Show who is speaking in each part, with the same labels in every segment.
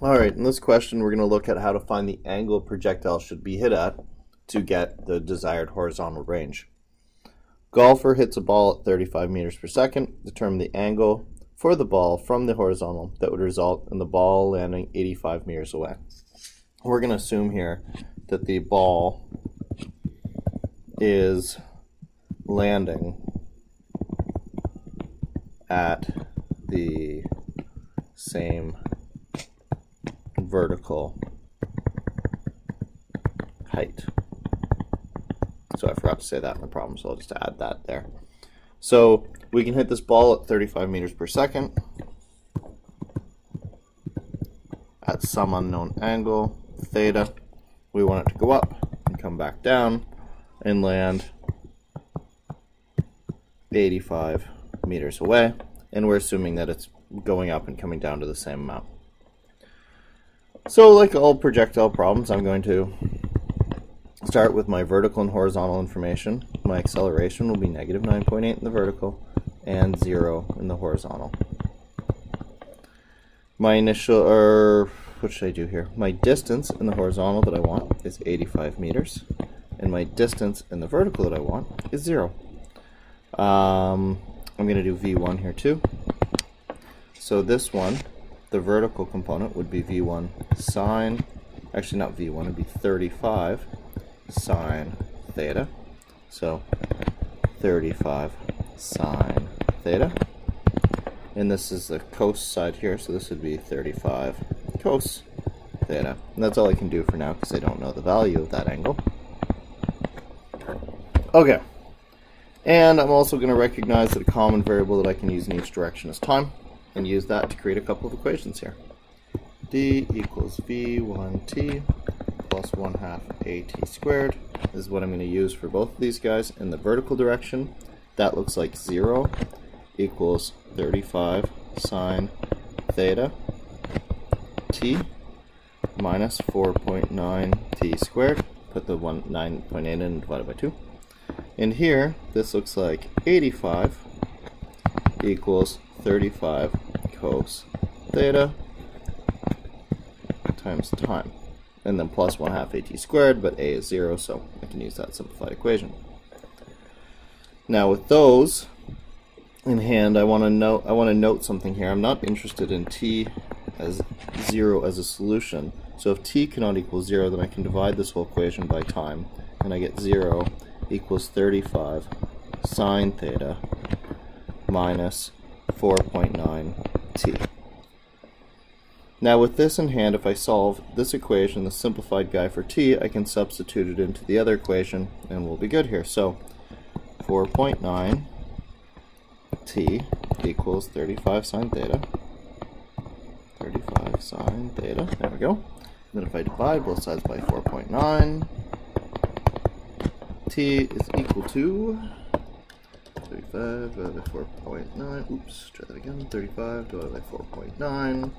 Speaker 1: Alright, in this question we're going to look at how to find the angle a projectile should be hit at to get the desired horizontal range. Golfer hits a ball at 35 meters per second. Determine the angle for the ball from the horizontal that would result in the ball landing 85 meters away. We're going to assume here that the ball is landing at the same vertical height. So I forgot to say that in the problem, so I'll just add that there. So we can hit this ball at 35 meters per second at some unknown angle, theta. We want it to go up and come back down and land 85 meters away, and we're assuming that it's going up and coming down to the same amount. So like all projectile problems, I'm going to start with my vertical and horizontal information. My acceleration will be negative 9.8 in the vertical and 0 in the horizontal. My initial, what should I do here? My distance in the horizontal that I want is 85 meters, and my distance in the vertical that I want is 0. I'm going to do V1 here too. So this one, the vertical component would be V1 sine, actually not V1, it would be 35 sine theta. So 35 sine theta. And this is the cos side here, so this would be 35 cos theta. And that's all I can do for now because I don't know the value of that angle. Okay. And I'm also going to recognize that a common variable that I can use in each direction is time, and use that to create a couple of equations here. D equals V1t plus 1/2 at squared is what I'm going to use for both of these guys. In the vertical direction, that looks like 0 equals 35 sine theta t minus 4.9 t squared. Put the 9.8 in and divide it by 2. And here, this looks like 85 equals 35 cos theta times time, and then plus 1/2 at squared, but a is 0, so I can use that simplified equation. Now with those in hand, I want to note something here. I'm not interested in t as 0 as a solution. So if t cannot equal 0, then I can divide this whole equation by time, and I get 0 equals 35 sine theta minus 4.9 t. Now with this in hand, if I solve this equation, the simplified guy for t, I can substitute it into the other equation and we'll be good here. So 4.9 t equals 35 sine theta. 35 sine theta, there we go. And then if I divide both sides by 4.9, t is equal to 35 divided by 4.9, oops, try that again, 35 divided by 4.9,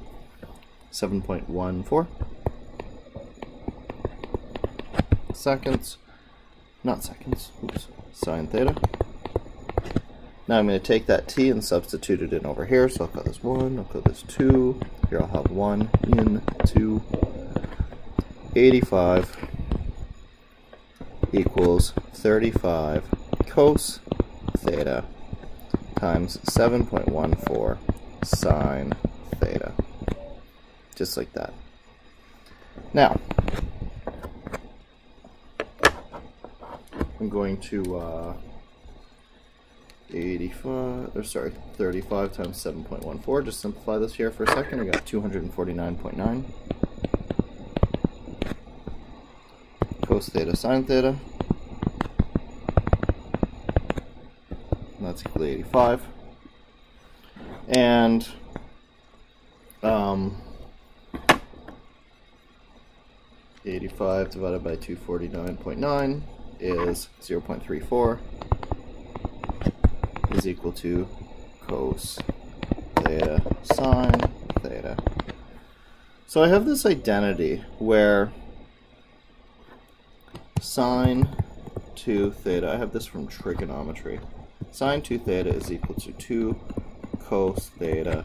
Speaker 1: 7.14 seconds, not seconds, oops, sine theta. Now I'm going to take that t and substitute it in over here, so I'll call this 1, I'll call this 2, here I'll have 1 in 2, 85 equals 35 cos theta times 7.14 sine theta. Just like that. Now, I'm going to 35 times 7.14. Just simplify this here for a second. I got 249.9 cos theta sine theta. That's equal to 85. And 85 divided by 249.9 is 0.34 is equal to cos theta sine theta. So I have this identity where sine 2 theta, I have this from trigonometry, sine 2 theta is equal to 2 cos theta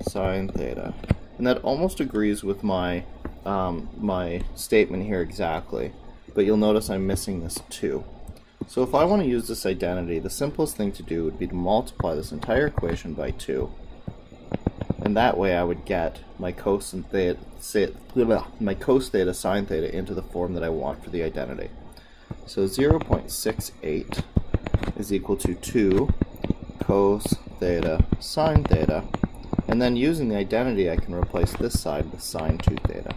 Speaker 1: sine theta And that almost agrees with my, my statement here exactly. But you'll notice I'm missing this 2. So if I want to use this identity, the simplest thing to do would be to multiply this entire equation by 2. And that way I would get my cos theta sine theta into the form that I want for the identity. So 0.68 is equal to 2 cos theta sine theta. And then using the identity, I can replace this side with sine 2 theta.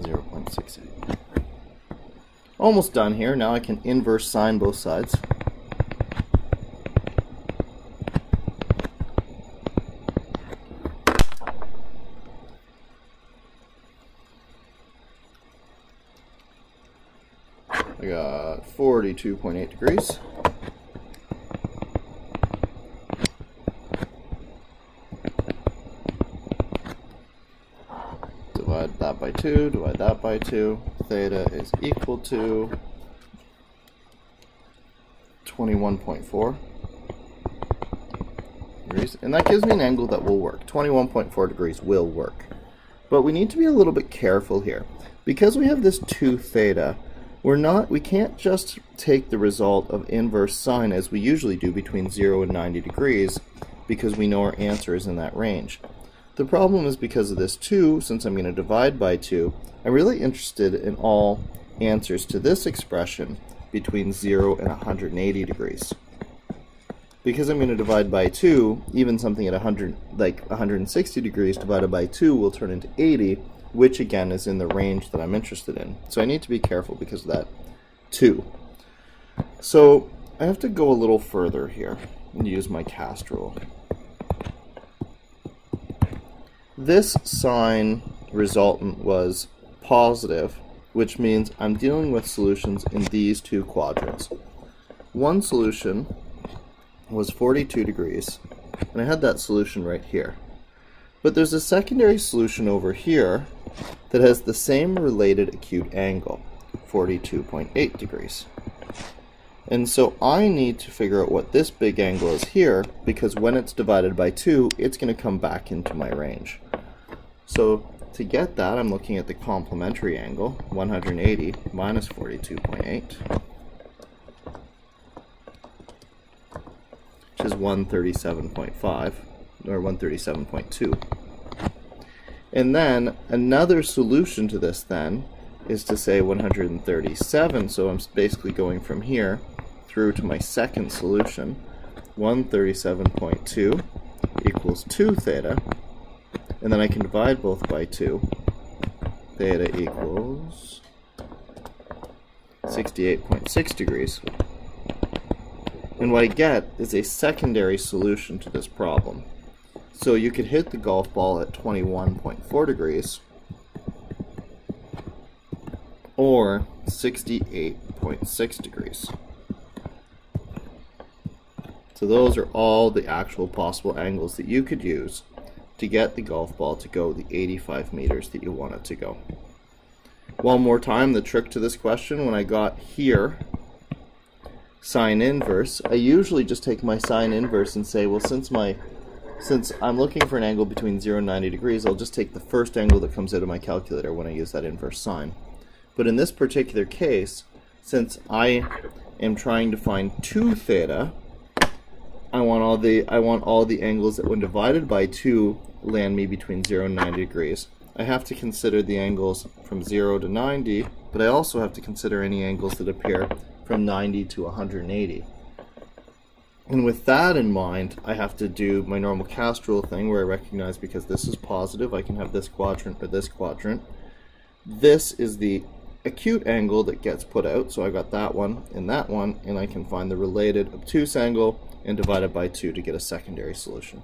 Speaker 1: 0.68. Almost done here. Now I can inverse sine both sides. I got 42.8 degrees. Divide that by 2, divide that by 2. Theta is equal to 21.4 degrees. And that gives me an angle that will work. 21.4 degrees will work. But we need to be a little bit careful here. Because we have this 2 theta, we can't just take the result of inverse sine as we usually do between 0 and 90 degrees, because we know our answer is in that range. The problem is because of this 2, since I'm going to divide by 2, I'm really interested in all answers to this expression between 0 and 180 degrees. Because I'm going to divide by 2, even something at 160 degrees divided by 2 will turn into 80, which again is in the range that I'm interested in. So I need to be careful because of that 2. So I have to go a little further here and use my cast rule. This sine resultant was positive, which means I'm dealing with solutions in these 2 quadrants. One solution was 42 degrees, and I had that solution right here. But there's a secondary solution over here that has the same related acute angle, 42.8 degrees. And so I need to figure out what this big angle is here, because when it's divided by 2, it's going to come back into my range. So to get that, I'm looking at the complementary angle, 180 minus 42.8, which is 137.5, or 137.2. And then another solution to this then is to say 137, so I'm basically going from here through to my second solution. 137.2 equals 2 theta, and then I can divide both by 2. Theta equals 68.6 degrees. And what I get is a secondary solution to this problem. So you could hit the golf ball at 21.4 degrees or 68.6 degrees. So those are all the actual possible angles that you could use to get the golf ball to go the 85 meters that you want it to go. One more time, the trick to this question, when I got here, sine inverse, I usually just take my sine inverse and say, well, since I'm looking for an angle between 0 and 90 degrees, I'll just take the first angle that comes out of my calculator when I use that inverse sine. But in this particular case, since I am trying to find 2 theta, I want all the angles that when divided by 2 land me between 0 and 90 degrees. I have to consider the angles from 0 to 90, but I also have to consider any angles that appear from 90 to 180. And with that in mind, I have to do my normal cast rule thing where I recognize because this is positive, I can have this quadrant or this quadrant. This is the acute angle that gets put out, so I got that one, and I can find the related obtuse angle and divide it by 2 to get a secondary solution.